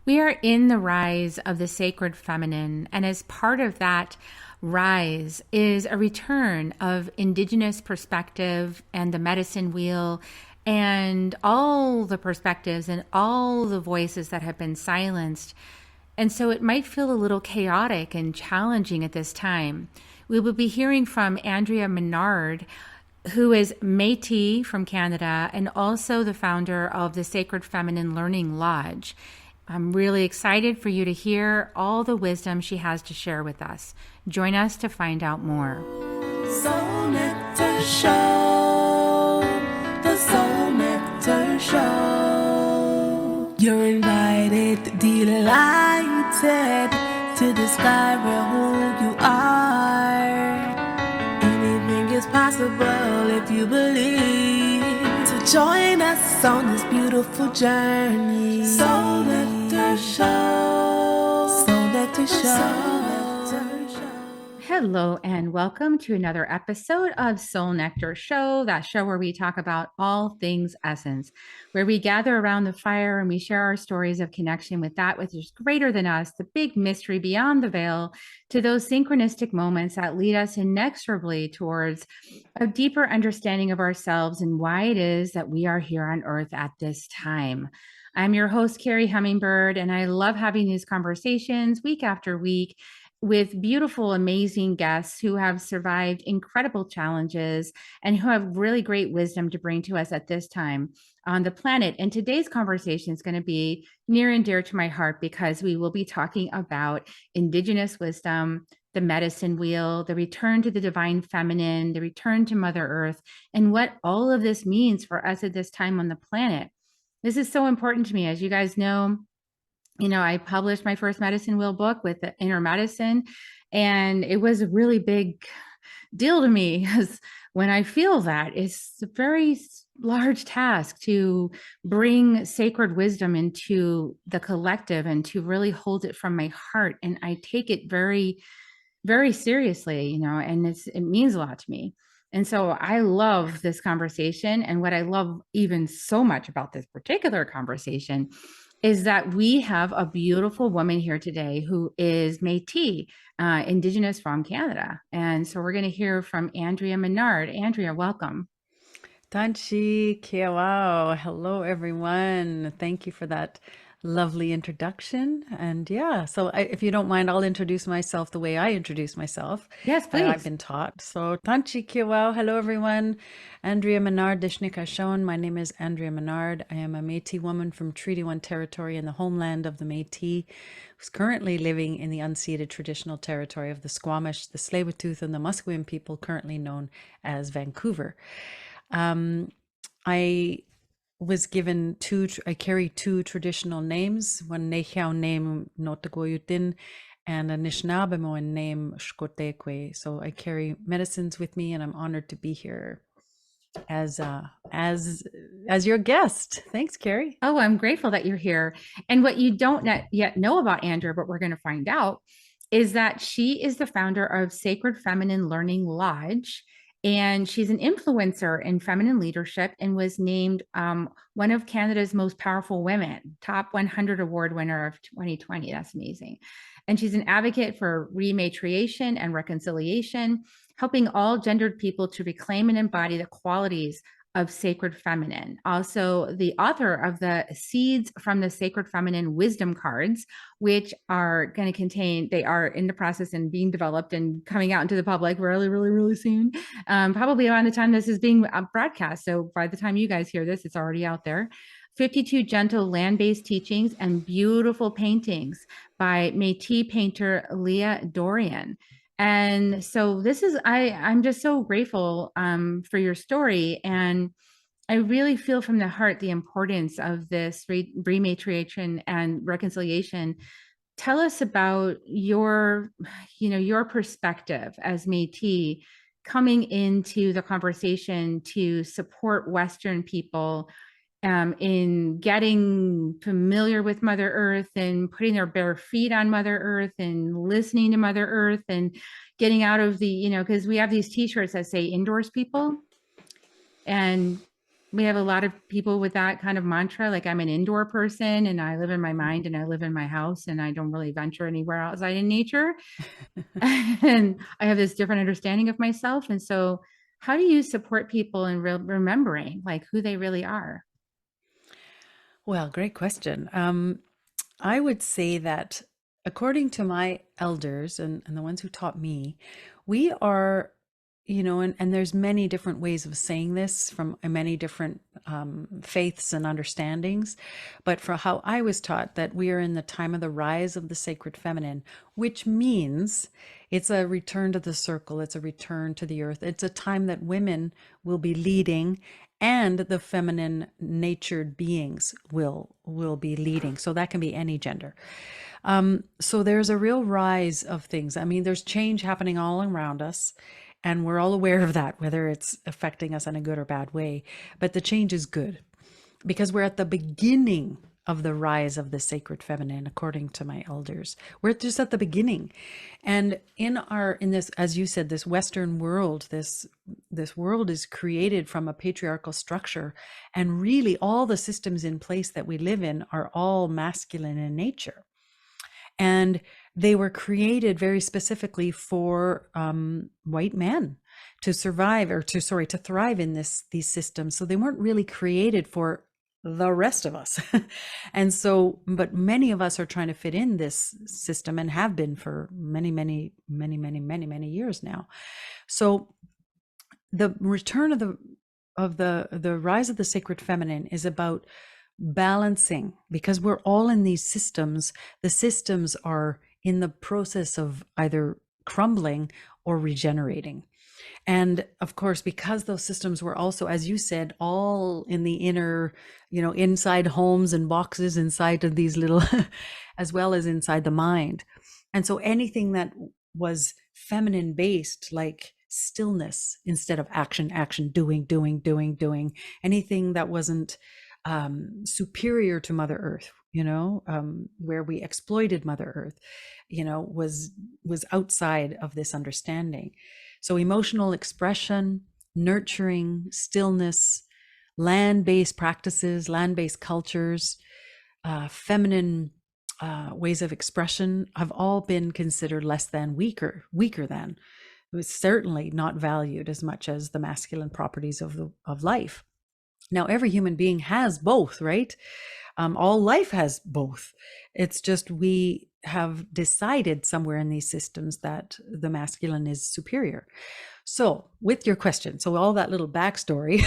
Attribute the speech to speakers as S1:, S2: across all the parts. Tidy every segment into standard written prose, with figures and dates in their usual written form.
S1: We are in the rise of the sacred feminine, and as part of that rise is a return of indigenous perspective and the medicine wheel and all the perspectives and all the voices that have been silenced. And so it might feel a little chaotic and challenging at this time. We will be hearing from Andrea Menard, who is Métis from Canada and also the founder of the Sacred Feminine Learning Lodge. I'm really excited for you to hear all the wisdom she has to share with us. Join us to find out more.
S2: Soul Nectar Show, the Soul Nectar Show. You're invited, delighted to discover who you are. Anything is possible if you believe. So join us on this beautiful journey. Soul Nectar Show. Soul Nectar Show.
S1: Hello and welcome to another episode of Soul Nectar Show, that show where we talk about all things essence, where we gather around the fire and we share our stories of connection with that which is greater than us, the big mystery beyond the veil, to those synchronistic moments that lead us inexorably towards a deeper understanding of ourselves and why it is that we are here on Earth at this time. I'm your host, Carrie Hummingbird, and I love having these conversations week after week with beautiful, amazing guests who have survived incredible challenges and who have really great wisdom to bring to us at this time on the planet. And today's conversation is going to be near and dear to my heart because we will be talking about indigenous wisdom, the medicine wheel, the return to the divine feminine, the return to Mother Earth, and what all of this means for us at this time on the planet. This is so important to me. As you guys know, I published my first medicine wheel book with the inner medicine, and it was a really big deal to me because when I feel that, it's a very large task to bring sacred wisdom into the collective and to really hold it from my heart. And I take it very, very seriously, and it means a lot to me. And so I love this conversation. And what I love even so much about this particular conversation is that we have a beautiful woman here today who is Métis, indigenous from Canada. And so we're going to hear from Andrea Menard. Andrea, welcome.
S3: Tanchi Kiawao. Hello, everyone. Thank you for that lovely introduction. And yeah, so if you don't mind, I'll introduce myself the way I introduce myself.
S1: Yes, please.
S3: I've been taught. So Tanchi Kiawao. Hello, everyone. Andrea Menard, Dishnika Shon. My name is Andrea Menard. I am a Métis woman from Treaty 1 territory in the homeland of the Maytee, who's currently living in the unceded traditional territory of the Squamish, the Tsleil-Waututh, and the Musqueam people, currently known as Vancouver. I was given I carry two traditional names, one Nehiao name Notagoyutin and a Nishnabemowin name Shkotekwe. So I carry medicines with me and I'm honored to be here as your guest. Thanks, Carrie.
S1: Oh, I'm grateful that you're here. And what you don't yet know about Andrea, but we're going to find out, is that she is the founder of Sacred Feminine Learning Lodge. And she's an influencer in feminine leadership and was named one of Canada's most powerful women, top 100 award winner of 2020. That's amazing. And she's an advocate for rematriation and reconciliation, helping all gendered people to reclaim and embody the qualities of sacred feminine. Also the author of the Seeds from the Sacred Feminine Wisdom Cards, which are going to contain, they are in the process and being developed and coming out into the public really, really, really soon. Probably around the time this is being broadcast. So by the time you guys hear this, it's already out there. 52 gentle land-based teachings and beautiful paintings by Métis painter Leah Dorian. And so this is, I'm just so grateful for your story. And I really feel from the heart the importance of this rematriation and reconciliation. Tell us about your perspective as Métis coming into the conversation to support Western people in getting familiar with Mother Earth and putting their bare feet on Mother Earth and listening to Mother Earth and getting out of the, because we have these t-shirts that say indoors people. And We have a lot of people with that kind of mantra. Like, I'm an indoor person and I live in my mind and I live in my house and I don't really venture anywhere outside in nature. And I have this different understanding of myself. And so, how do you support people in remembering like who they really are?
S3: Well, great question. I would say that according to my elders and the ones who taught me, we are, and there's many different ways of saying this from many different faiths and understandings. But for how I was taught, that we are in the time of the rise of the sacred feminine, which means it's a return to the circle, it's a return to the earth. It's a time that women will be leading and the feminine natured beings will be leading. So that can be any gender. So there's a real rise of things. I mean, there's change happening all around us, and we're all aware of that, whether it's affecting us in a good or bad way. But the change is good because we're at the beginning of the rise of the sacred feminine, according to my elders. We're just at the beginning. And in this, as you said, this Western world, this world is created from a patriarchal structure. And really all the systems in place that we live in are all masculine in nature. And they were created very specifically for white men to survive or to thrive in these systems. So they weren't really created for the rest of us. And so, but many of us are trying to fit in this system and have been for many, many, many, many, many, many years now. So the return of the rise of the sacred feminine is about balancing, because we're all in these systems. The systems are in the process of either crumbling or regenerating. And of course, because those systems were also, as you said, all in the inner, inside homes and boxes inside of these little, as well as inside the mind. And so anything that was feminine based, like stillness instead of action, doing, anything that wasn't superior to Mother Earth, where we exploited Mother Earth, was outside of this understanding. So emotional expression, nurturing, stillness, land-based practices, land-based cultures, feminine ways of expression have all been considered less than, weaker than. It was certainly not valued as much as the masculine properties of life. Now, every human being has both, right? All life has both. It's just we have decided somewhere in these systems that the masculine is superior. So with your question, so all that little backstory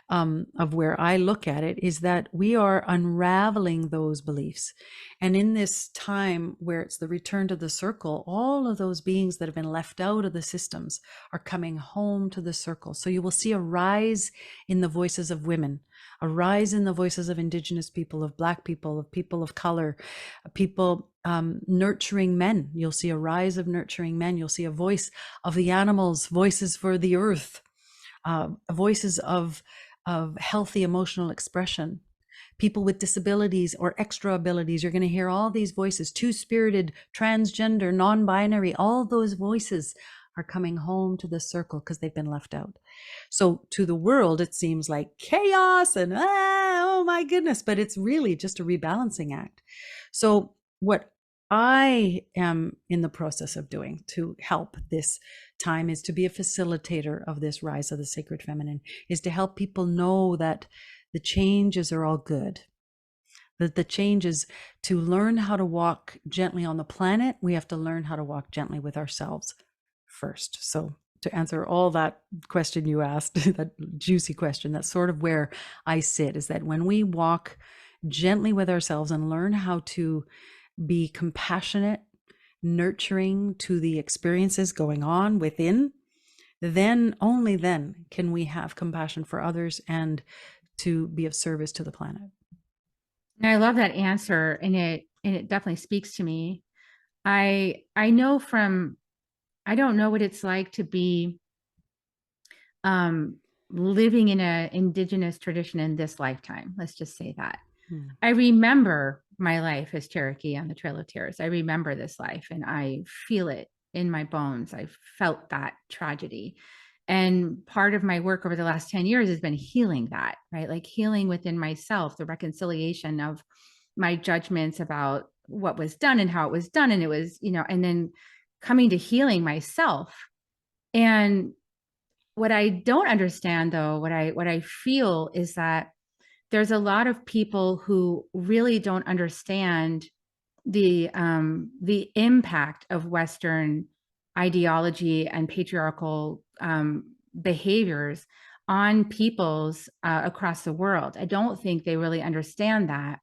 S3: of where I look at it is that we are unraveling those beliefs. And in this time where it's the return to the circle, all of those beings that have been left out of the systems are coming home to the circle. So you will see a rise in the voices of women, a rise in the voices of indigenous people, of Black people, of people of color, people nurturing men. You'll see a rise of nurturing men. You'll see a voice of the animals, voices for the earth, voices of healthy emotional expression. People with disabilities or extra abilities, you're going to hear all these voices, two-spirited, transgender, non-binary, all those voices are coming home to the circle because they've been left out. So to the world, it seems like chaos and, oh my goodness, but it's really just a rebalancing act. So what I am in the process of doing to help this time is to be a facilitator of this rise of the sacred feminine, is to help people know that the changes are all good, that the changes, to learn how to walk gently on the planet, we have to learn how to walk gently with ourselves first. So to answer all that question you asked, that juicy question, that's sort of where I sit, is that when we walk gently with ourselves and learn how to be compassionate, nurturing to the experiences going on within, then only then can we have compassion for others and to be of service to the planet.
S1: And I love that answer, and it definitely speaks to me. I know from, I don't know what it's like to be living in an indigenous tradition in this lifetime. Let's just say that. I remember my life as Cherokee on the Trail of Tears. I remember this life and I feel it in my bones. I felt that tragedy. And part of my work over the last 10 years has been healing that, right? Like healing within myself, the reconciliation of my judgments about what was done and how it was done. And it was, and then coming to healing myself. And what I don't understand though, what I feel is that there's a lot of people who really don't understand the impact of Western ideology and patriarchal behaviors on peoples across the world. I don't think they really understand that.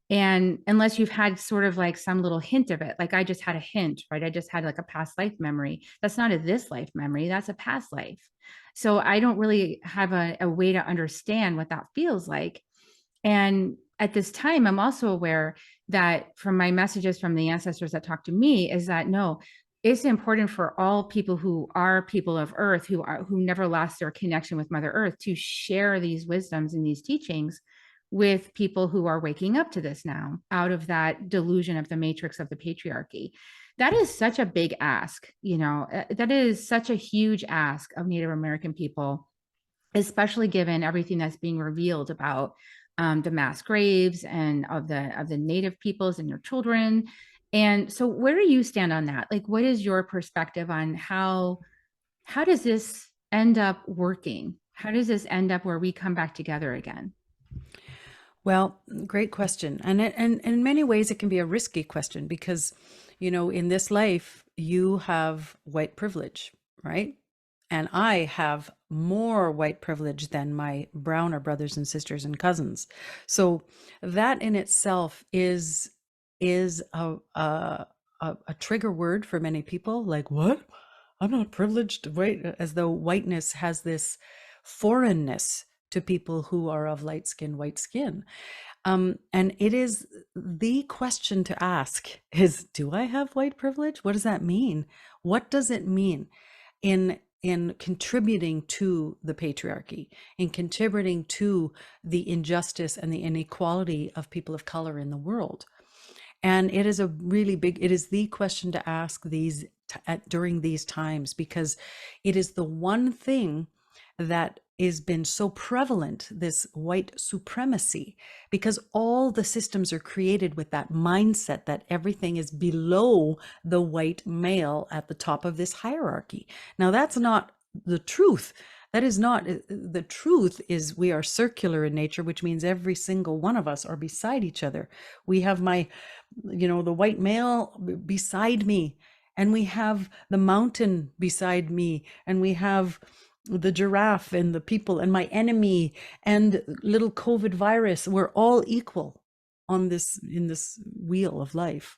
S1: And unless you've had sort of like some little hint of it, like I just had a hint, right? I just had like a past life memory. That's not a this life memory, that's a past life. So I don't really have a way to understand what that feels like. And at this time, I'm also aware that from my messages from the ancestors that talk to me is that no, it's important for all people who are people of earth, who never lost their connection with Mother Earth, to share these wisdoms and these teachings with people who are waking up to this now out of that delusion of the matrix of the patriarchy. That is such a big ask, that is such a huge ask of Native American people, especially given everything that's being revealed about the mass graves and of the Native peoples and your children. And so where do you stand on that? Like, what is your perspective on how does this end up working? How does this end up where we come back together again?
S3: Well, great question. And in many ways, it can be a risky question because, in this life, you have white privilege, right? And I have more white privilege than my browner brothers and sisters and cousins. So that in itself is a trigger word for many people. Like, what? I'm not privileged, right? As though whiteness has this foreignness to people who are of light skin, white skin. And it is the question to ask is, do I have white privilege? What does that mean? What does it mean in contributing to the patriarchy, in contributing to the injustice and the inequality of people of color in the world? And it is it is the question to ask during these times, because it is the one thing that has been so prevalent, this white supremacy, because all the systems are created with that mindset that everything is below the white male at the top of this hierarchy. Now, that's not the truth. That is not the truth. Is we are circular in nature, which means every single one of us are beside each other. We have the white male beside me, and we have the mountain beside me, and we have the giraffe and the people and my enemy and little COVID virus. We're all equal in this wheel of life.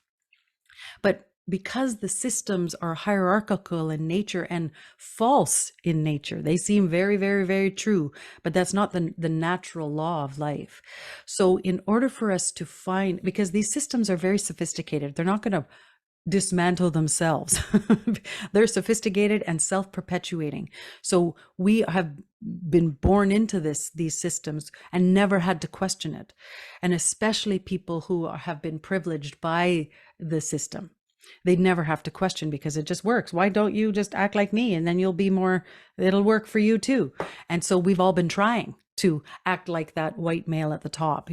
S3: But because the systems are hierarchical in nature and false in nature, they seem very, very, very true, but that's not the natural law of life. So in order for us to find, because these systems are very sophisticated, they're not going to dismantle themselves. They're sophisticated and self-perpetuating. So we have been born into these systems and never had to question it. And especially people who have been privileged by the system, they never have to question because it just works. Why don't you just act like me, and then it'll work for you too. And so we've all been trying to act like that white male at the top,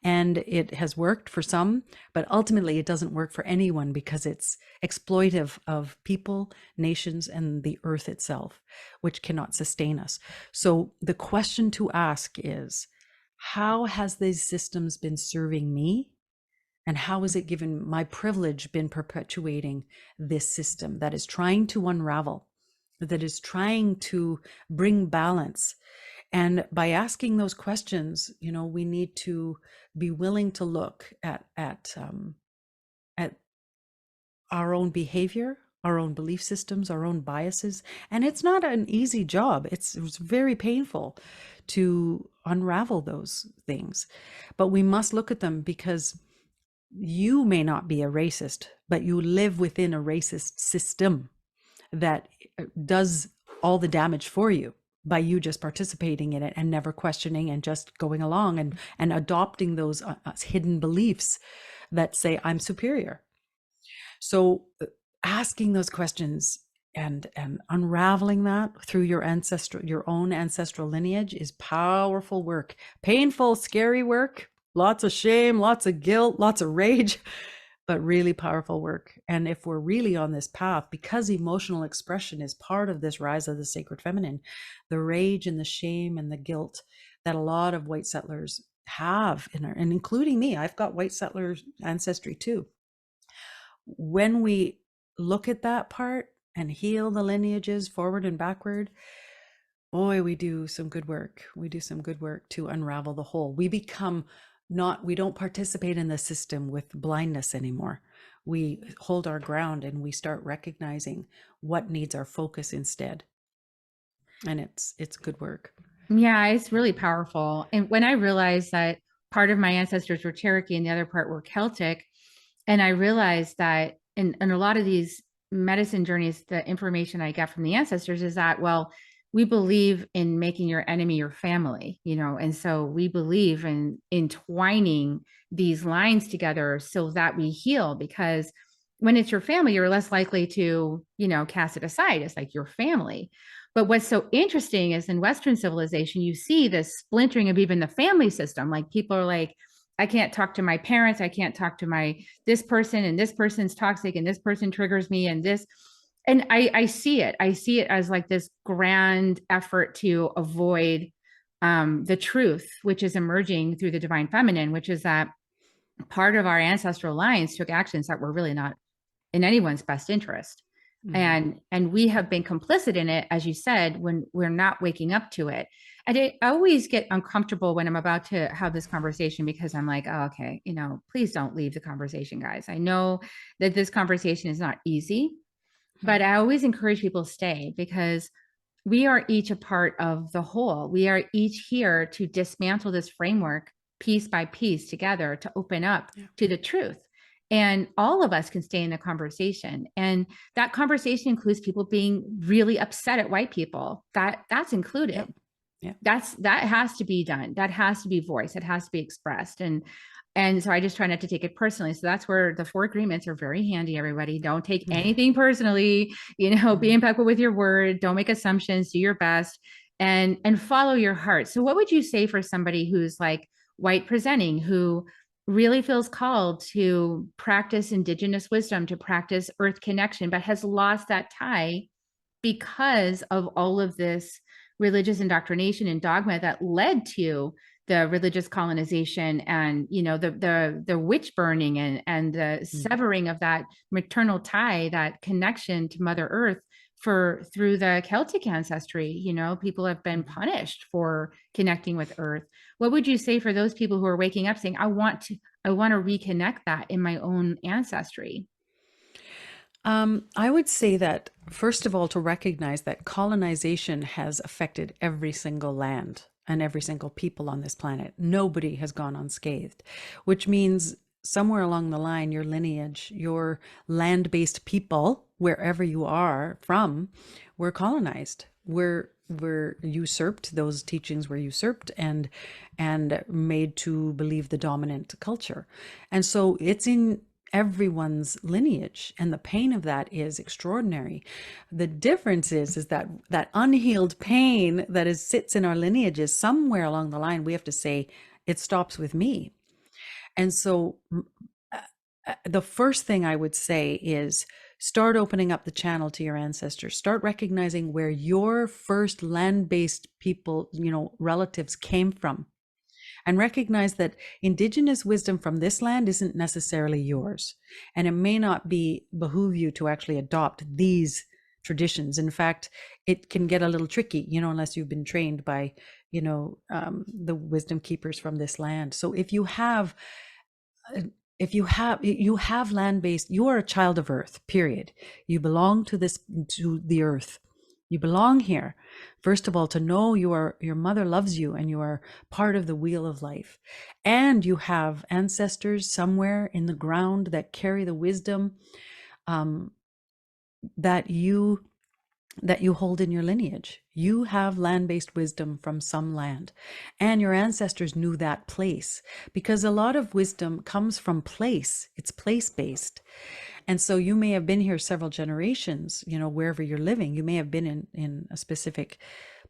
S3: and it has worked for some, but ultimately it doesn't work for anyone because it's exploitive of people, nations, and the earth itself, which cannot sustain us. So the question to ask is, how has these systems been serving me? And how has it given my privilege been perpetuating this system that is trying to unravel, that is trying to bring balance? And by asking those questions, we need to be willing to look at our own behavior, our own belief systems, our own biases. And it's not an easy job. It's very painful to unravel those things, but we must look at them, because you may not be a racist, but you live within a racist system that does all the damage for you by you just participating in it and never questioning and just going along and adopting those hidden beliefs that say I'm superior. So asking those questions and unraveling that through your own ancestral lineage is powerful work. Painful, scary work, lots of shame, lots of guilt, lots of rage, but really powerful work. And if we're really on this path, because emotional expression is part of this rise of the sacred feminine, the rage and the shame and the guilt that a lot of white settlers have and including me, I've got white settler ancestry too. When we look at that part and heal the lineages forward and backward, boy, we do some good work. We do some good work to unravel the whole. We don't participate in the system with blindness anymore. We hold our ground and we start recognizing what needs our focus instead. And it's good work.
S1: Yeah, it's really powerful. And when I realized that part of my ancestors were Cherokee and the other part were Celtic, and I realized that in a lot of these medicine journeys, the information I get from the ancestors is that, well, we believe in making your enemy your family, and so we believe in entwining these lines together so that we heal, because when it's your family, you're less likely to, cast it aside. It's like your family. But what's so interesting is in Western civilization, you see this splintering of even the family system. Like people are like, I can't talk to my parents. I can't talk to this person, and this person's toxic, and this person triggers me, and this. And I see it. I see it as like this grand effort to avoid the truth, which is emerging through the divine feminine, which is that part of our ancestral lines took actions that were really not in anyone's best interest. And we have been complicit in it, as you said, when we're not waking up to it. And I always get uncomfortable when I'm about to have this conversation, because I'm like, oh, okay, please don't leave the conversation, guys. I know that this conversation is not easy, but I always encourage people to stay, because we are each a part of the whole. We are each here to dismantle this framework piece by piece together to open up to the truth. And all of us can stay in the conversation. And that conversation includes people being really upset at white people. That's included.
S3: Yeah.
S1: That has to be done. That has to be voiced. It has to be expressed. And so I just try not to take it personally. So that's where the 4 agreements are very handy, everybody. Don't take anything personally, be impeccable with your word. Don't make assumptions, do your best, and follow your heart. So what would you say for somebody who's like white presenting, who really feels called to practice indigenous wisdom, to practice earth connection, but has lost that tie because of all of this religious indoctrination and dogma that led to the religious colonization and the witch burning and the severing of that maternal tie, that connection to Mother Earth through the Celtic ancestry. People have been punished for connecting with Earth. What would you say for those people who are waking up saying, I want to reconnect that in my own ancestry?
S3: I would say that, first of all, to recognize that colonization has affected every single land and every single people on this planet. Nobody has gone unscathed, which means somewhere along the line, your lineage, your land-based people, wherever you are from, were colonized. Were usurped. Those teachings were usurped and made to believe the dominant culture. And so it's in everyone's lineage, and the pain of that is extraordinary. The difference is that unhealed pain that sits in our lineages, somewhere along the line we have to say it stops with me. And so the first thing I would say is start opening up the channel to your ancestors. Start recognizing where your first land-based people, relatives came from. And recognize that indigenous wisdom from this land isn't necessarily yours. And it may not behoove you to actually adopt these traditions. In fact, it can get a little tricky, unless you've been trained by, the wisdom keepers from this land. So if you have land-based, you are a child of Earth, period. You belong to the Earth. You belong here. First of all, to know your mother loves you and you are part of the wheel of life. And you have ancestors somewhere in the ground that carry the wisdom that you hold in your lineage. You have land-based wisdom from some land, and your ancestors knew that place, because a lot of wisdom comes from place. It's place-based. And so you may have been here several generations, you know, wherever you're living, you may have been in a specific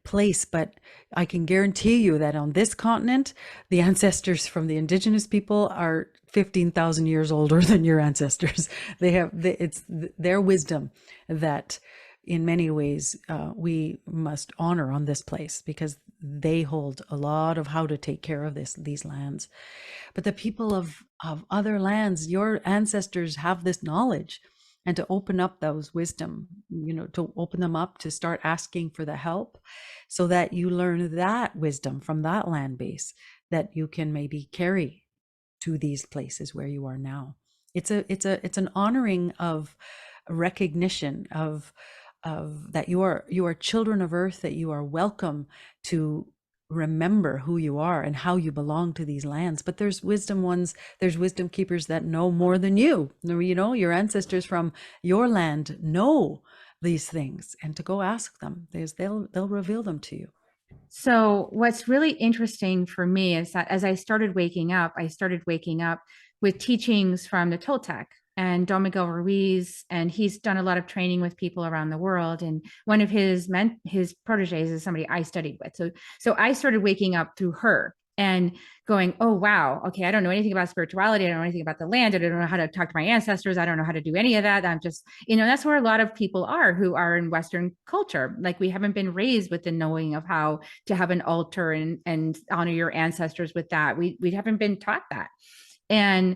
S3: place, but I can guarantee you that on this continent, the ancestors from the indigenous people are 15,000 years older than your ancestors. It's their wisdom that in many ways we must honor on this place, because they hold a lot of how to take care of these lands. But the people of other lands, your ancestors have this knowledge, and to open up those wisdom, you know, to open them up, to start asking for the help, so that you learn that wisdom from that land base that you can maybe carry to these places where you are now. It's an honoring of recognition of that you are children of earth, that you are welcome to remember who you are and how you belong to these lands. But there's wisdom keepers that know more than you. You know, your ancestors from your land know these things, and to go ask them, they'll reveal them to you.
S1: So what's really interesting for me is that as I started waking up with teachings from the Toltec and Don Miguel Ruiz, and he's done a lot of training with people around the world. And one of his proteges is somebody I studied with. So I started waking up through her and going, oh, wow, okay, I don't know anything about spirituality. I don't know anything about the land. I don't know how to talk to my ancestors. I don't know how to do any of that. I'm just, that's where a lot of people are who are in Western culture. Like, we haven't been raised with the knowing of how to have an altar and honor your ancestors with that. We haven't been taught that. And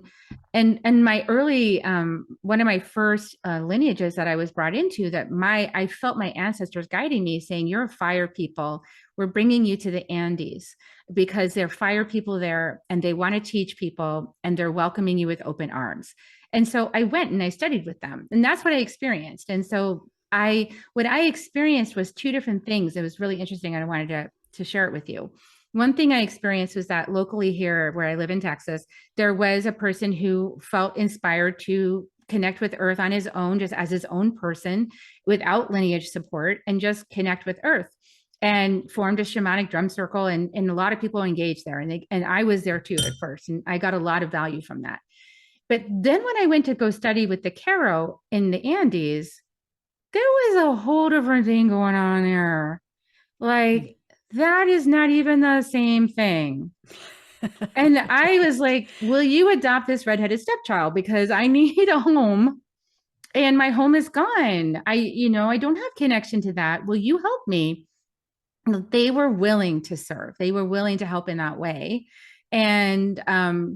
S1: my early one of my first lineages that I was brought into, that I felt my ancestors guiding me, saying, you're a fire people, we're bringing you to the Andes because they're fire people there, and they want to teach people, and they're welcoming you with open arms. And so I went and I studied with them, and that's what I experienced. And so what I experienced was two different things. It was really interesting. I wanted to share it with you. One thing I experienced was that locally here, where I live in Texas, there was a person who felt inspired to connect with Earth on his own, just as his own person, without lineage support, and just connect with Earth, and formed a shamanic drum circle. And a lot of people engaged there. And I was there too at first. And I got a lot of value from that. But then when I went to go study with the Caro in the Andes, there was a whole different thing going on there. Like, that is not even the same thing. And I was like, will you adopt this redheaded stepchild? Because I need a home, and my home is gone. I don't have connection to that. Will you help me? They were willing to serve. They were willing to help in that way. And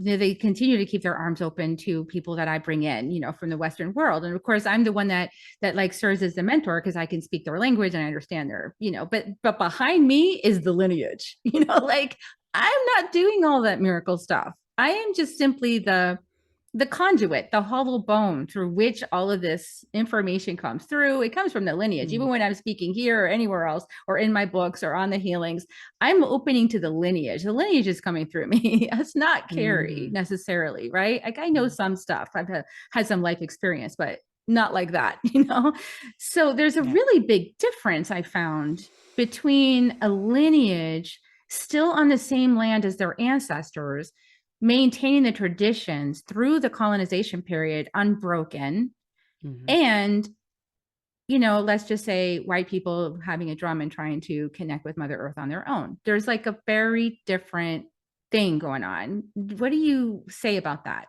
S1: they continue to keep their arms open to people that I bring in, from the Western world. And of course, I'm the one that like serves as the mentor, because I can speak their language and I understand their, but behind me is the lineage, like, I'm not doing all that miracle stuff. I am just simply the conduit, the hollow bone through which all of this information comes through. It comes from the lineage. Even when I'm speaking here or anywhere else, or in my books or on the healings, I'm opening to the lineage. The lineage is coming through me. It's not Carrie necessarily, right? Like, I know some stuff. I've had some life experience, but not like that, So there's a really big difference I found between a lineage still on the same land as their ancestors, maintaining the traditions through the colonization period unbroken, and let's just say white people having a drum and trying to connect with Mother Earth on their own. There's like a very different thing going on. What do you say about that?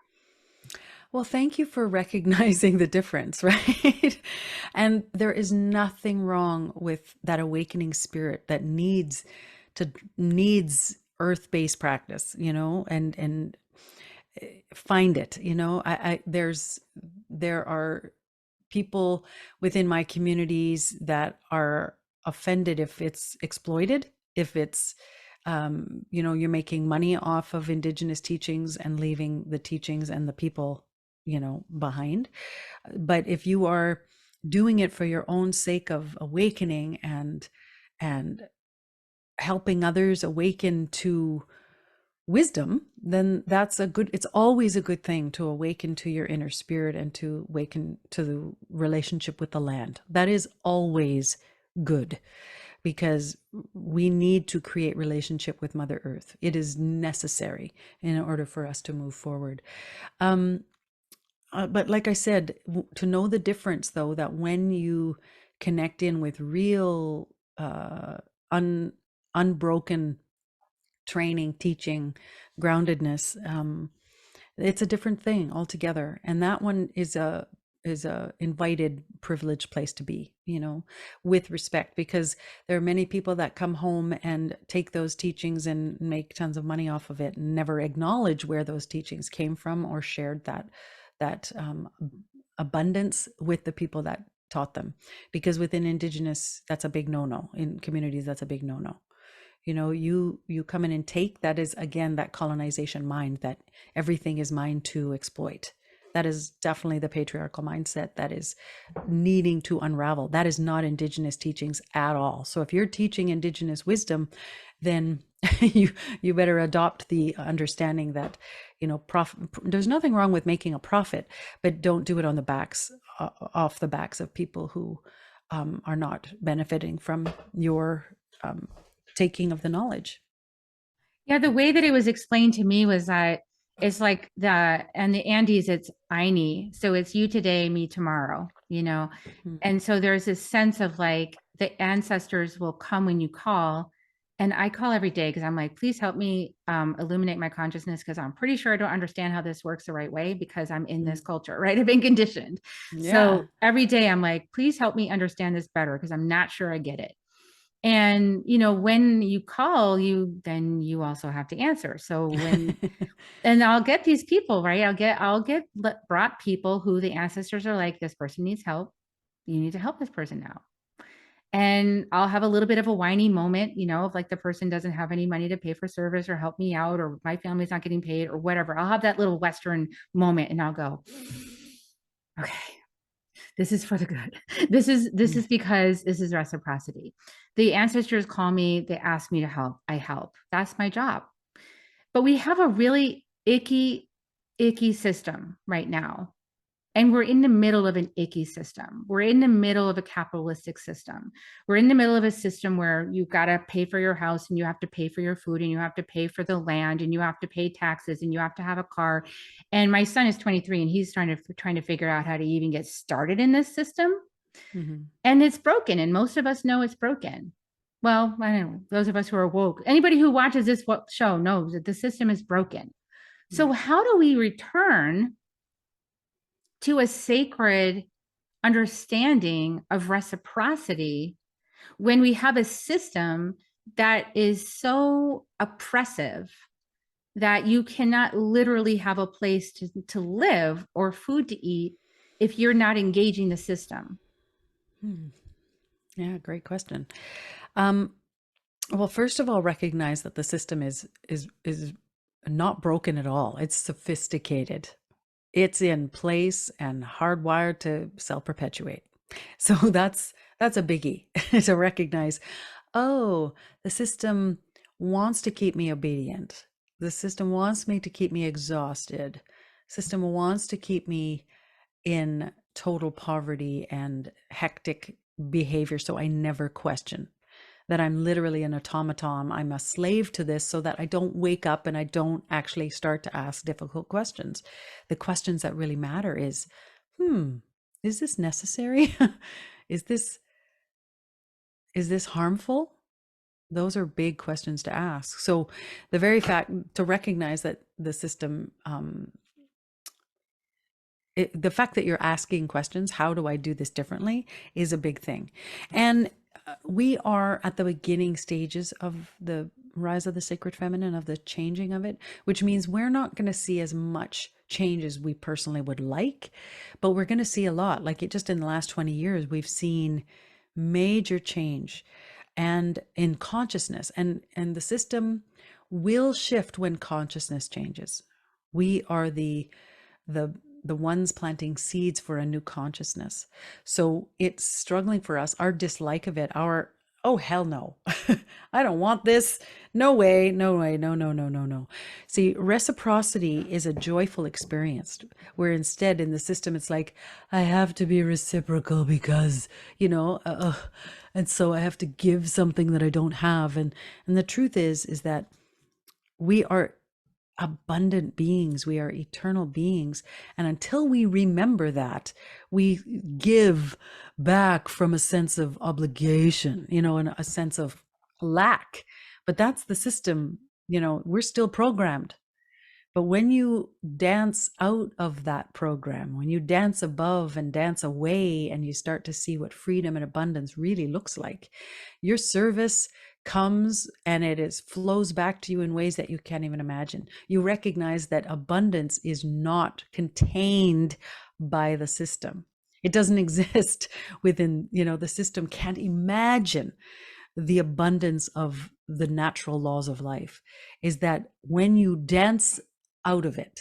S3: Well, thank you for recognizing the difference, right? And there is nothing wrong with that awakening spirit that needs earth-based practice, and find it. There are people within my communities that are offended if it's exploited, if it's you're making money off of indigenous teachings and leaving the teachings and the people behind. But if you are doing it for your own sake of awakening and helping others awaken to wisdom, then it's always a good thing to awaken to your inner spirit and to awaken to the relationship with the land. That is always good, because we need to create relationship with Mother Earth. It is necessary in order for us to move forward. But like I said, to know the difference, though, that when you connect in with real un unbroken training, teaching, groundedness, it's a different thing altogether. And that one is a invited, privileged place to be, you know, with respect, because there are many people that come home and take those teachings and make tons of money off of it and never acknowledge where those teachings came from or shared that abundance with the people that taught them. Because within indigenous, that's a big no-no. In communities, that's a big no-no. You know, you come in and take, that is again that colonization mind, that everything is mine to exploit. That is definitely the patriarchal mindset that is needing to unravel. That is not indigenous teachings at all. So if you're teaching indigenous wisdom, then you better adopt the understanding that, you know, there's nothing wrong with making a profit, but don't do it on the backs off the backs of people who are not benefiting from your taking of the knowledge.
S1: Yeah, the way that it was explained to me was that it's like and the Andes, it's Aini. So it's you today, me tomorrow, you know?
S3: Mm.
S1: And so there's this sense of like the ancestors will come when you call. And I call every day because I'm like, please help me illuminate my consciousness because I'm pretty sure I don't understand how this works the right way because I'm in this culture, right? I've been conditioned.
S3: Yeah.
S1: So every day I'm like, please help me understand this better because I'm not sure I get it. And you know, when you call, then you also have to answer. So and I'll get these people, right? I'll get brought people who the ancestors are like, this person needs help, you need to help this person now. And I'll have a little bit of a whiny moment, you know, if like the person doesn't have any money to pay for service or help me out, or my family's not getting paid or whatever. I'll have that little Western moment and I'll go, okay, this is for the good. This is because this is reciprocity. The ancestors call me, they ask me to help, I help. That's my job. But we have a really icky system right now. And we're in the middle of an icky system. We're in the middle of a capitalistic system. We're in the middle of a system where you've got to pay for your house and you have to pay for your food and you have to pay for the land and you have to pay taxes and you have to have a car. And my son is 23 and he's trying to figure out how to even get started in this system.
S3: Mm-hmm.
S1: And it's broken. And most of us know it's broken. Well, I don't know, those of us who are woke, anybody who watches this show knows that the system is broken. So how do we return to a sacred understanding of reciprocity when we have a system that is so oppressive that you cannot literally have a place to live or food to eat if you're not engaging the system?
S3: Yeah, great question. Well, first of all, recognize that the system is not broken at all. It's sophisticated. It's in place and hardwired to self-perpetuate. So that's a biggie to recognize. Oh, the system wants to keep me obedient. The system wants me to keep me exhausted. System wants to keep me in total poverty and hectic behavior, so I never question that I'm literally an automaton. I'm a slave to this so that I don't wake up and I don't actually start to ask difficult questions. The questions that really matter is this necessary? is this harmful? Those are big questions to ask. So the very fact to recognize that the system, the fact that you're asking questions, how do I do this differently, is a big thing. And we are at the beginning stages of the rise of the sacred feminine, of the changing of it, which means we're not going to see as much change as we personally would like, but we're going to see a lot. Like it just in the last 20 years, we've seen major change and in consciousness, and the system will shift when consciousness changes. We are the ones planting seeds for a new consciousness. So it's struggling for us, our dislike of it, our, oh, hell no, I don't want this. No way, no way, no, no, no, no, no. See, reciprocity is a joyful experience where instead in the system, it's like, I have to be reciprocal because, you know, and so I have to give something that I don't have. And the truth is that we are abundant beings. We are eternal beings. And until we remember that, we give back from a sense of obligation, and a sense of lack. But that's the system, we're still programmed. But when you dance out of that program, when you dance above and dance away, and you start to see what freedom and abundance really looks like, your service comes and flows back to you in ways that you can't even imagine. You recognize that abundance is not contained by the system. It doesn't exist within, the system can't imagine the abundance of the natural laws of life. Is that when you dance out of it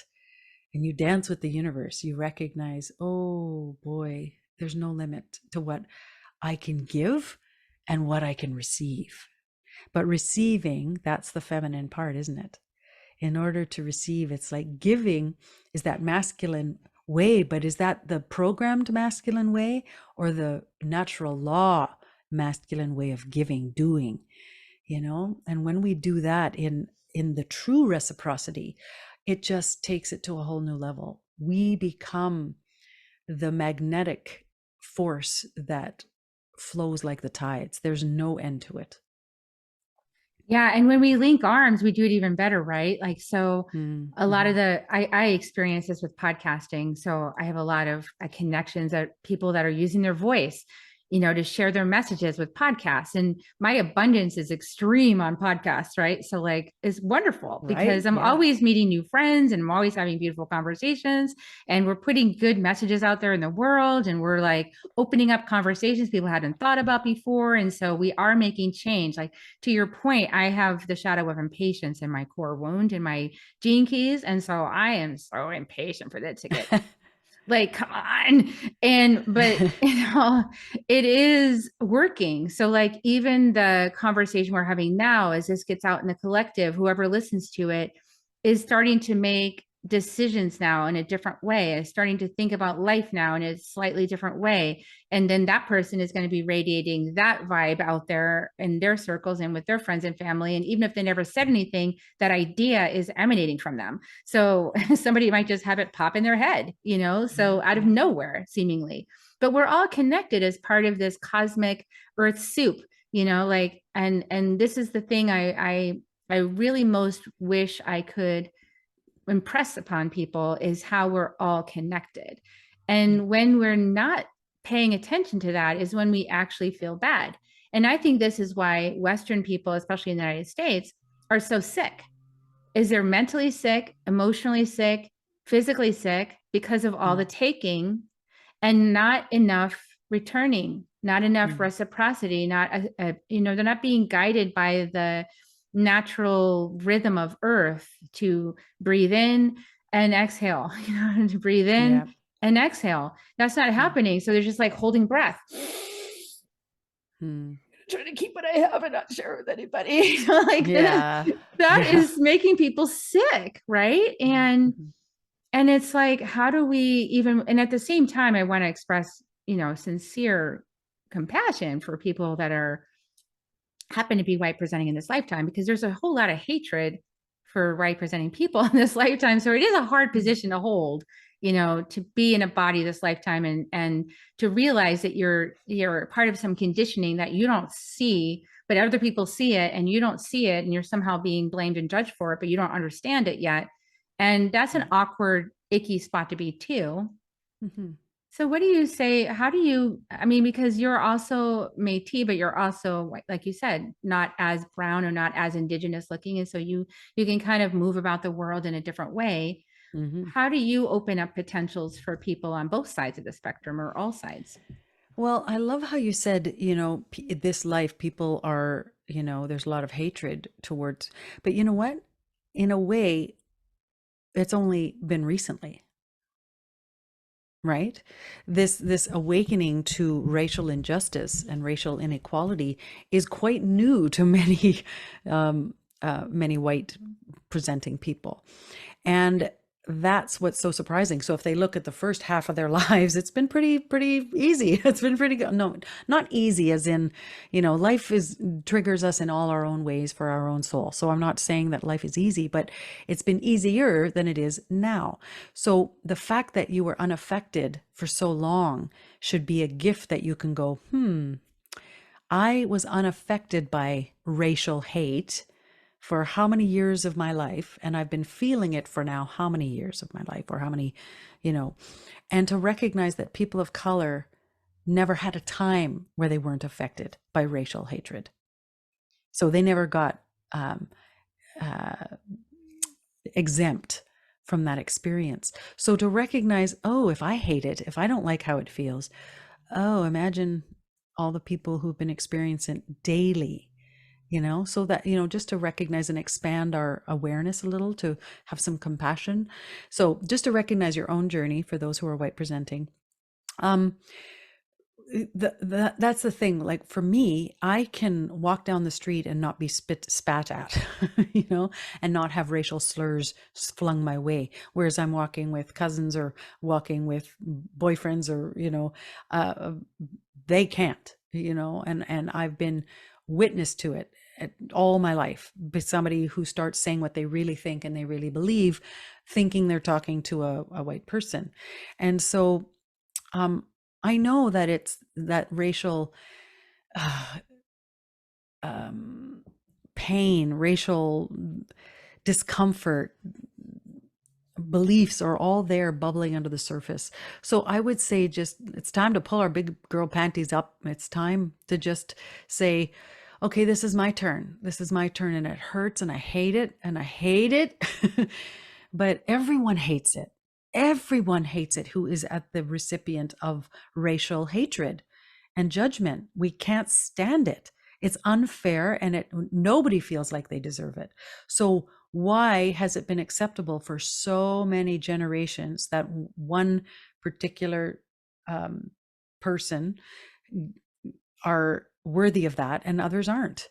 S3: and you dance with the universe, you recognize, oh boy, there's no limit to what I can give and what I can receive. But receiving, that's the feminine part, isn't it? In order to receive, it's like giving is that masculine way, but is that the programmed masculine way or the natural law masculine way of giving, doing, And when we do that in the true reciprocity, it just takes it to a whole new level. We become the magnetic force that flows like the tides. There's no end to it.
S1: Yeah. And when we link arms, we do it even better, right? Like, so a lot of I experience this with podcasting. So I have a lot of connections that people that are using their voice, to share their messages with podcasts. And my abundance is extreme on podcasts, right? So like, it's wonderful because I'm always meeting new friends and I'm always having beautiful conversations, and we're putting good messages out there in the world. And we're like opening up conversations people hadn't thought about before. And so we are making change. Like, to your point, I have the shadow of impatience in my core wound in my gene keys. And so I am so impatient for that to get like, come on. But it is working. So like, even the conversation we're having now, as this gets out in the collective, whoever listens to it is starting to make decisions now in a different way, is starting to think about life now in a slightly different way. And then that person is going to be radiating that vibe out there in their circles and with their friends and family. And even if they never said anything, that idea is emanating from them. So somebody might just have it pop in their head, so out of nowhere, seemingly. But we're all connected as part of this cosmic earth soup, like, and this is the thing I really most wish I could impress upon people, is how we're all connected. And when we're not paying attention to that is when we actually feel bad. And I think this is why Western people, especially in the United States, are so sick, is they're mentally sick, emotionally sick, physically sick, because of all the taking and not enough returning, not enough reciprocity, not, they're not being guided by the natural rhythm of earth to breathe in and exhale, to breathe in and exhale. That's not happening. So they're just like holding breath. Trying to keep what I have and not share with anybody. That is making people sick, right? And it's like, how do we even, and at the same time, I want to express, sincere compassion for people that happen to be white presenting in this lifetime, because there's a whole lot of hatred for white presenting people in this lifetime. So it is a hard position to hold, to be in a body this lifetime and to realize that you're part of some conditioning that you don't see, but other people see it and you don't see it, and you're somehow being blamed and judged for it, but you don't understand it yet. And that's an awkward, icky spot to be too. So what do you say? How do you, because you're also Métis, but you're also, like you said, not as brown or not as indigenous looking. And so you can kind of move about the world in a different way. How do you open up potentials for people on both sides of the spectrum, or all sides?
S3: Well, I love how you said, this life, people are, there's a lot of hatred towards, but you know what? In a way, it's only been recently. Right? This awakening to racial injustice and racial inequality is quite new to many, many white presenting people. And that's what's so surprising. So if they look at the first half of their lives, it's been pretty easy. It's been pretty good. No, not easy as in, life triggers us in all our own ways for our own soul. So I'm not saying that life is easy, but it's been easier than it is now. So the fact that you were unaffected for so long should be a gift that you can go, I was unaffected by racial hate for how many years of my life, and I've been feeling it for now how many years of my life, or how many, and to recognize that people of color never had a time where they weren't affected by racial hatred. So they never got exempt from that experience. So to recognize, oh, if I hate it, if I don't like how it feels, oh, imagine all the people who've been experiencing it daily, so that, just to recognize and expand our awareness a little, to have some compassion. So just to recognize your own journey for those who are white presenting. That's the thing. Like for me, I can walk down the street and not be spat at, and not have racial slurs flung my way. Whereas I'm walking with cousins or walking with boyfriends, or, they can't, and I've been witness to it all my life, by somebody who starts saying what they really think and they really believe, thinking they're talking to a white person. And so, I know that it's that racial pain, racial discomfort, beliefs are all there bubbling under the surface. So I would say just, it's time to pull our big girl panties up. It's time to just say, okay, this is my turn. This is my turn, and it hurts, and I hate it, and I hate it. But everyone hates it. Everyone hates it who is at the recipient of racial hatred and judgment. We can't stand it. It's unfair, and nobody feels like they deserve it. So why has it been acceptable for so many generations that one particular person are worthy of that and others aren't?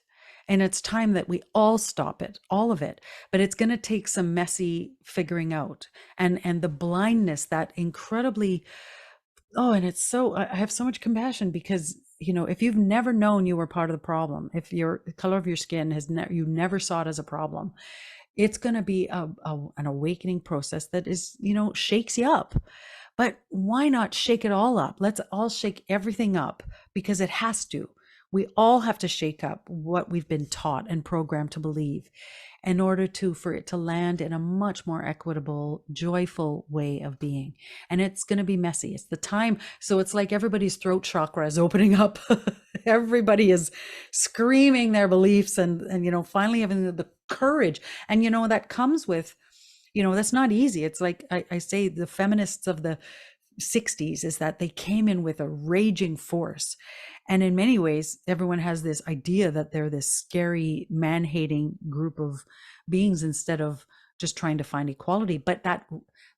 S3: And it's time that we all stop it, all of it. But it's going to take some messy figuring out, and the blindness, that incredibly, and it's so, I have so much compassion, because if you've never known you were part of the problem, if your color of your skin you never saw it as a problem, it's going to be an awakening process that is, shakes you up. But why not shake it all up? Let's all shake everything up, because it has to. We all have to shake up what we've been taught and programmed to believe in order for it to land in a much more equitable, joyful way of being. And it's going to be messy. It's the time. So it's like everybody's throat chakra is opening up. Everybody is screaming their beliefs, and finally having the courage. And, that comes with, that's not easy. It's like I say, the feminists of the 60s is that they came in with a raging force. And in many ways, everyone has this idea that they're this scary, man-hating group of beings, instead of just trying to find equality. But that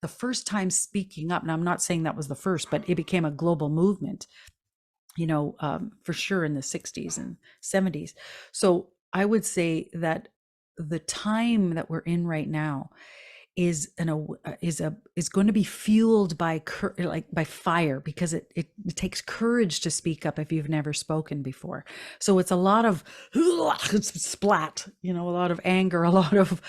S3: the first time speaking up, and I'm not saying that was the first, but it became a global movement, for sure, in the 60s and 70s. So I would say that the time that we're in right now is going to be fueled by fire, because it takes courage to speak up if you've never spoken before. So it's a lot of splat, a lot of anger, a lot of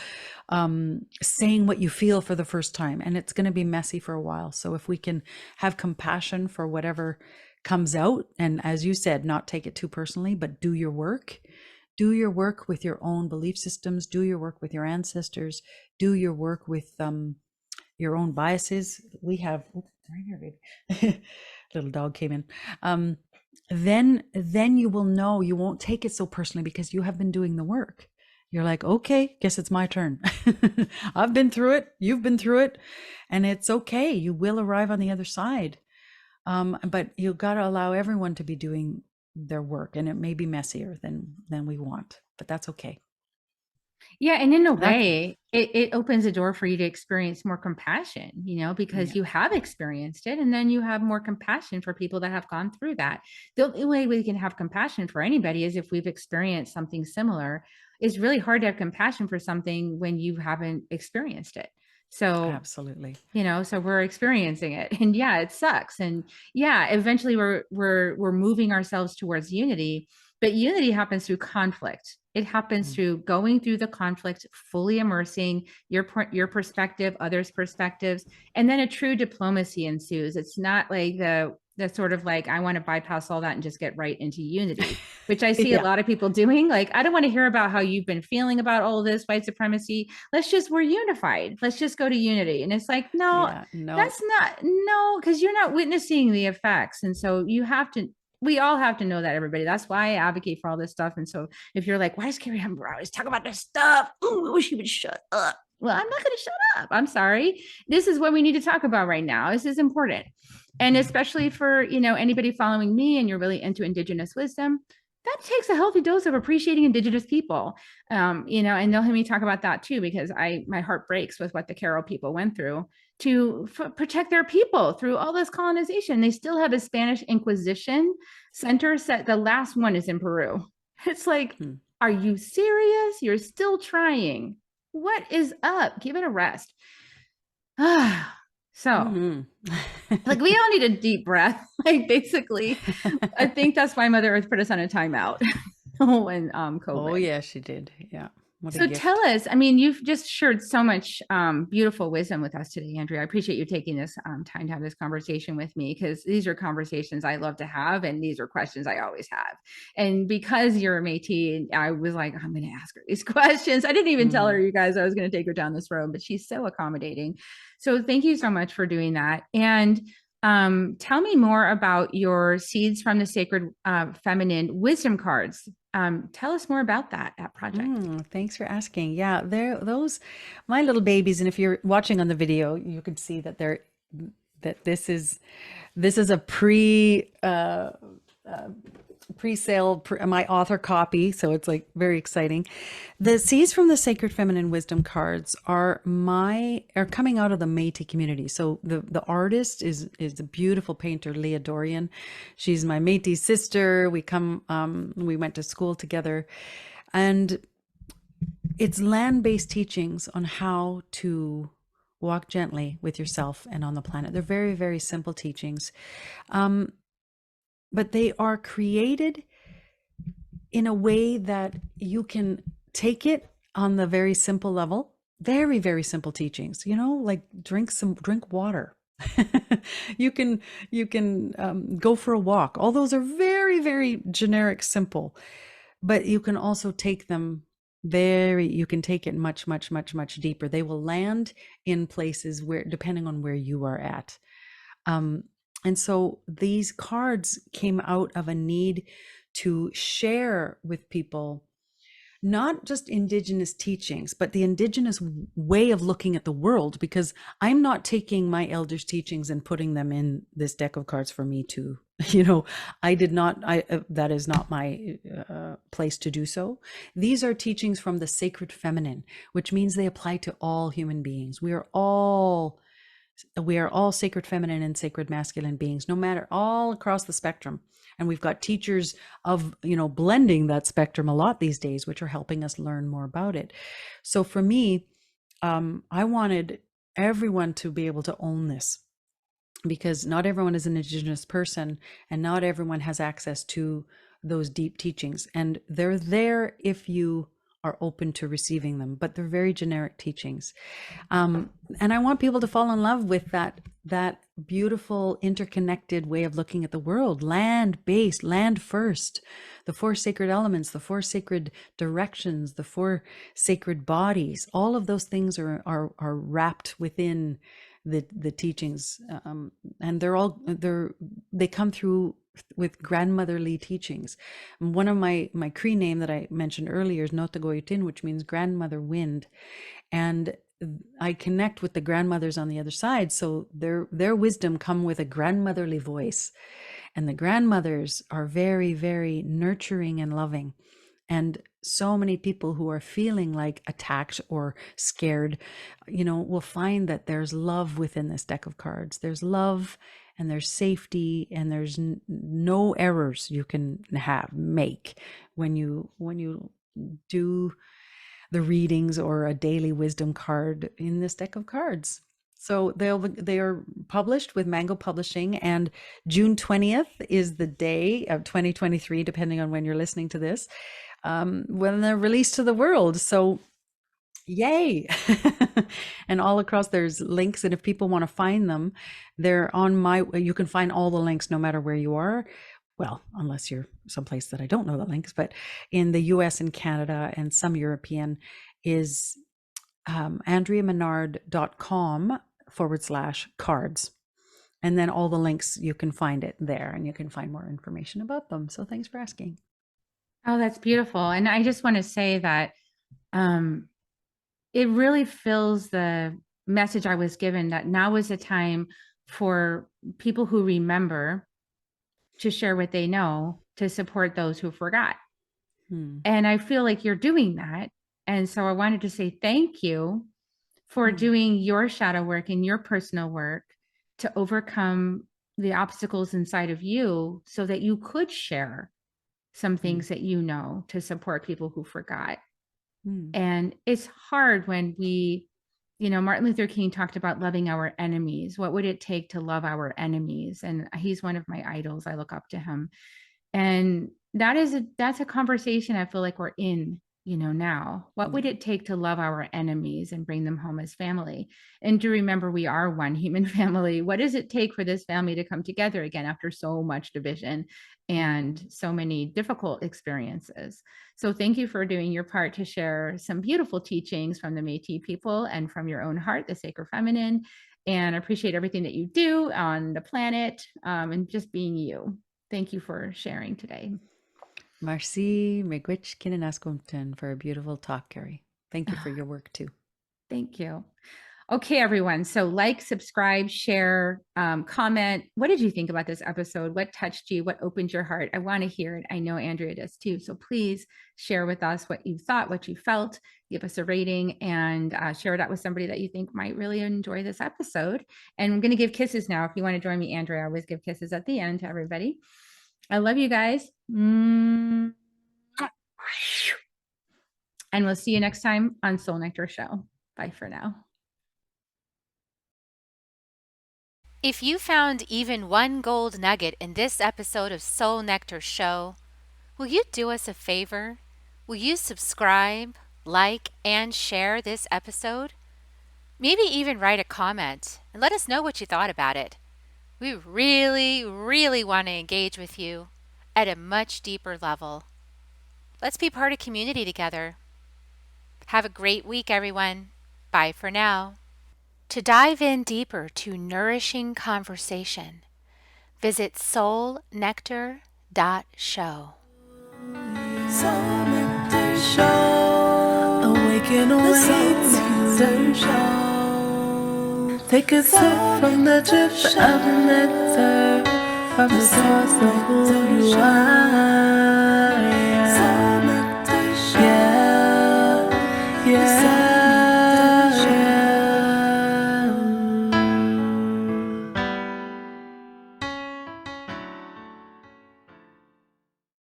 S3: saying what you feel for the first time, and it's going to be messy for a while. So if we can have compassion for whatever comes out, and as you said, not take it too personally, but do your work. Do your work with your own belief systems. Do your work with your ancestors. Do your work with your own biases. We have, right here, baby. Little dog came in. Then you will know, you won't take it so personally, because you have been doing the work. You're like, okay, guess it's my turn. I've been through it. You've been through it, and it's okay. You will arrive on the other side. But you've got to allow everyone to be doing their work, and it may be messier than we want, but that's okay.
S1: Yeah, and in a way, it opens a door for you to experience more compassion, because you have experienced it, and then you have more compassion for people that have gone through that. The only way we can have compassion for anybody is if we've experienced something similar. It's really hard to have compassion for something when you haven't experienced it. So,
S3: Absolutely.
S1: so we're experiencing it, and yeah, it sucks. And yeah, eventually we're moving ourselves towards unity, but unity happens through conflict. It happens through going through the conflict, fully immersing your perspective, others' perspectives, and then a true diplomacy ensues. It's not like the sort of like, I want to bypass all that and just get right into unity, which I see a
S3: Yeah.
S1: lot of people doing. Like, I don't want to hear about how you've been feeling about all of this white supremacy. We're unified. Let's just go to unity. And it's like, no,
S3: Yeah. No.
S1: that's not, no, because you're not witnessing the effects. And so we all have to know that, everybody. That's why I advocate for all this stuff. And so if you're like, why does Carrie Humber always talk about this stuff? Oh, I wish he would shut up. Well, I'm not going to shut up. I'm sorry. This is what we need to talk about right now. This is important. And especially for, anybody following me and you're really into indigenous wisdom, that takes a healthy dose of appreciating indigenous people. And they'll hear me talk about that too, because my heart breaks with what the Carol people went through to protect their people through all this colonization. They still have a Spanish Inquisition center set. The last one is in Peru. It's like, are you serious? You're still trying. What is up? Give it a rest. So like, we all need a deep breath. Like, basically, I think that's why Mother Earth put us on a timeout when COVID.
S3: Oh, yeah, she did. Yeah. What a
S1: So
S3: gift.
S1: tell us, I mean, you've just shared so much beautiful wisdom with us today, Andrea. I appreciate you taking this time to have this conversation with me, because these are conversations I love to have, and these are questions I always have. And because you're a Métis, I was like, I'm going to ask her these questions. I didn't even tell her, you guys, I was going to take her down this road, but she's so accommodating. So thank you so much for doing that. And tell me more about your Seeds from the Sacred Feminine wisdom cards. Tell us more about that project.
S3: Thanks for asking. Yeah, they're those my little babies, and if you're watching on the video, you can see that this is a pre-sale my author copy, so it's like very exciting. The Seeds from the Sacred Feminine wisdom cards are coming out of the Maytee community. So the artist is a beautiful painter, Leah Dorian. She's my Métis sister. We went to school together, and it's land-based teachings on how to walk gently with yourself and on the planet. They're very, very simple teachings. But they are created in a way that you can take it on the very simple level, very, very simple teachings, like drink water. You can go for a walk. All those are very, very generic, simple, but you can also take them you can take it much, much, much, much deeper. They will land in places where, depending on where you are at. And so these cards came out of a need to share with people not just indigenous teachings, but the indigenous way of looking at the world, because I'm not taking my elders' teachings and putting them in this deck of cards for me to, that is not my place to do so. These are teachings from the sacred feminine, which means they apply to all human beings. We are all sacred feminine and sacred masculine beings, no matter, all across the spectrum. And we've got teachers of, blending that spectrum a lot these days, which are helping us learn more about it. So for me, I wanted everyone to be able to own this, because not everyone is an indigenous person, and not everyone has access to those deep teachings. And they're there if you are open to receiving them, but they're very generic teachings. And I want people to fall in love with that beautiful interconnected way of looking at the world, land-based, land first, the 4 sacred elements, the 4 sacred directions, the 4 sacred bodies. All of those things are wrapped within the teachings, and they come through with grandmotherly teachings. One of my Cree name that I mentioned earlier is Notagoitin, which means grandmother wind, and I connect with the grandmothers on the other side, so their wisdom come with a grandmotherly voice, and the grandmothers are very, very nurturing and loving. And so many people who are feeling like attacked or scared, will find that there's love within this deck of cards. There's love, and there's safety, and there's no errors you can make when you do the readings or a daily wisdom card in this deck of cards. So they are published with Mango Publishing, and June 20th is the day of 2023, depending on when you're listening to this, when they're released to the world. So yay. And all across there's links, and if people want to find them, they're on you can find all the links no matter where you are. Well, unless you're someplace that I don't know the links, but in the US and Canada and some European is andreamenard.com/cards. And then all the links, you can find it there, and you can find more information about them. So thanks for asking.
S1: Oh, that's beautiful. And I just want to say that it really fills the message I was given that now is a time for people who remember to share what they know, to support those who forgot. And I feel like you're doing that. And so I wanted to say thank you for doing your shadow work and your personal work to overcome the obstacles inside of you so that you could share some things that you know to support people who forgot. And it's hard when Martin Luther King talked about loving our enemies. What would it take to love our enemies? And he's one of my idols. I look up to him. And that's a conversation I feel like we're in, now. What would it take to love our enemies and bring them home as family? And to remember we are one human family. What does it take for this family to come together again after so much division and so many difficult experiences? So thank you for doing your part to share some beautiful teachings from the Métis people and from your own heart, the sacred feminine. And I appreciate everything that you do on the planet, and just being you. Thank you for sharing today.
S3: Merci, Miigwech Kinenaskumten, for a beautiful talk, Carrie. Thank you for your work too.
S1: Thank you. Okay, everyone. So like, subscribe, share, comment. What did you think about this episode? What touched you? What opened your heart? I want to hear it. I know Andrea does too. So please share with us what you thought, what you felt. Give us a rating and share it out with somebody that you think might really enjoy this episode. And I'm going to give kisses now. If you want to join me, Andrea, I always give kisses at the end to everybody. I love you guys. And we'll see you next time on Soul Nectar Show. Bye for now.
S4: If you found even one gold nugget in this episode of Soul Nectar Show, will you do us a favor? Will you subscribe, like, and share this episode? Maybe even write a comment and let us know what you thought about it. We really, really want to engage with you at a much deeper level. Let's be part of community together. Have a great week, everyone. Bye for now. To dive in deeper to nourishing conversation, visit soulnectar.show.
S2: Soul Nectar Show. Awaken, Nectar Show. Take a sip from the drip of nectar, from the source of who you are.